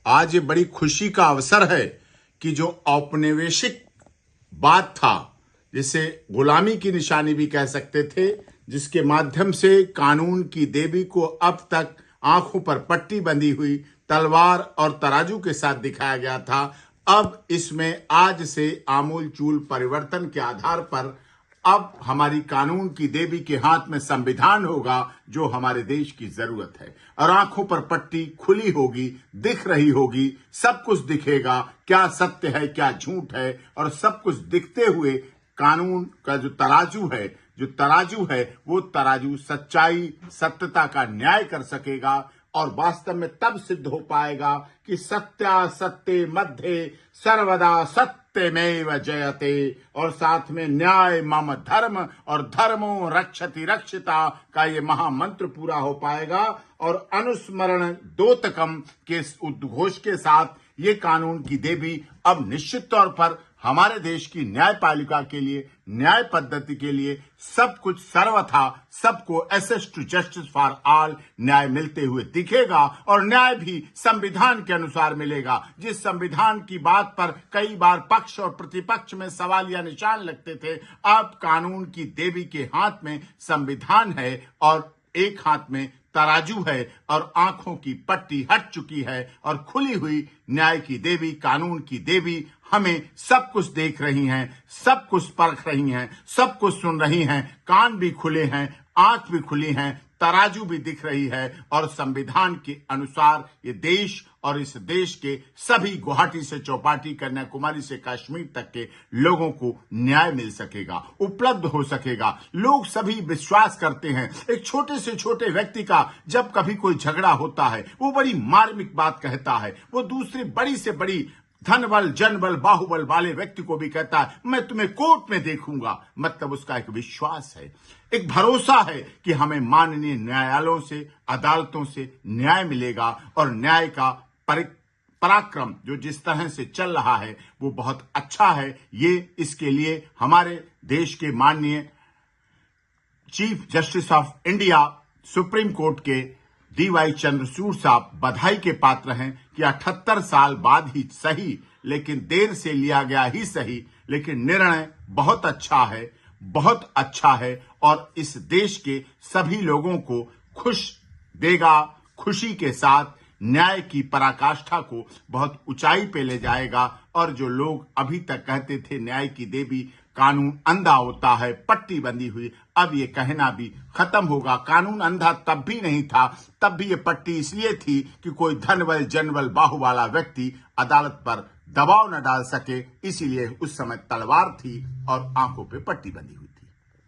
आज ये बड़ी खुशी का अवसर है कि जो औपनिवेशिक बात था, जिसे गुलामी की निशानी भी कह सकते थे, जिसके माध्यम से कानून की देवी को अब तक आंखों पर पट्टी बंधी हुई तलवार और तराजू के साथ दिखाया गया था, अब इसमें आज से आमूल चूल परिवर्तन के आधार पर अब हमारी कानून की देवी के हाथ में संविधान होगा, जो हमारे देश की जरूरत है। और आंखों पर पट्टी खुली होगी, दिख रही होगी, सब कुछ दिखेगा, क्या सत्य है क्या झूठ है, और सब कुछ दिखते हुए कानून का जो तराजू है वो तराजू सच्चाई सत्यता का न्याय कर सकेगा। और वास्तव में तब सिद्ध हो पाएगा कि सत्यासत्य मध्ये सर्वदा सत्यमेव जयते, और साथ में न्याय मम धर्म और धर्मो रक्षति रक्षिता का ये महामंत्र पूरा हो पाएगा। और अनुस्मरण दोतकम के उद्घोष के साथ ये कानून की देवी अब निश्चित तौर पर हमारे देश की न्यायपालिका के लिए, न्याय पद्धति के लिए सब कुछ सर्वथा सबको access to justice for all न्याय मिलते हुए दिखेगा। और न्याय भी संविधान के अनुसार मिलेगा। जिस संविधान की बात पर कई बार पक्ष और प्रतिपक्ष में सवाल या निशान लगते थे, अब कानून की देवी के हाथ में संविधान है और एक हाथ में तराजू है, और आंखों की पट्टी हट चुकी है और खुली हुई न्याय की देवी, कानून की देवी हमें सब कुछ देख रही हैं, सब कुछ परख रही हैं, सब कुछ सुन रही हैं, कान भी खुले हैं, आंख भी खुली हैं, तराजू भी दिख रही है। और संविधान के अनुसार ये देश और इस देश के सभी गुवाहाटी से चौपाटी, कन्याकुमारी से कश्मीर तक के लोगों को न्याय मिल सकेगा, उपलब्ध हो सकेगा। लोग सभी विश्वास करते हैं, एक छोटे से छोटे व्यक्ति का जब कभी कोई झगड़ा होता है, वो बड़ी मार्मिक बात कहता है, वो दूसरी बड़ी से बड़ी धन बल, जन बल, बाहुबल वाले व्यक्ति को भी कहता है मैं तुम्हें कोर्ट में देखूंगा। मतलब उसका एक विश्वास है, एक भरोसा है कि हमें माननीय न्यायालयों से, अदालतों से न्याय मिलेगा। और न्याय का पराक्रम जो जिस तरह से चल रहा है वो बहुत अच्छा है। ये इसके लिए हमारे देश के माननीय chief justice of India supreme court के DY चंद्रचूड़ साहब बधाई के पात्र हैं कि 78 साल बाद ही सही, लेकिन देर से लिया गया ही सही, लेकिन निर्णय बहुत अच्छा है, बहुत अच्छा है। और इस देश के सभी लोगों को खुश देगा, खुशी के साथ न्याय की पराकाष्ठा को बहुत ऊंचाई पे ले जाएगा। और जो लोग अभी तक कहते थे न्याय की देवी कानून अंधा होता है, पट्टी बंधी हुई, अब ये कहना भी खत्म होगा। कानून अंधा तब भी नहीं था, तब भी ये पट्टी इसलिए थी कि कोई धनबल, जनबल, बाहु वाला व्यक्ति अदालत पर दबाव न डाल सके, इसीलिए उस समय तलवार थी और आंखों पे पट्टी बंधी हुई।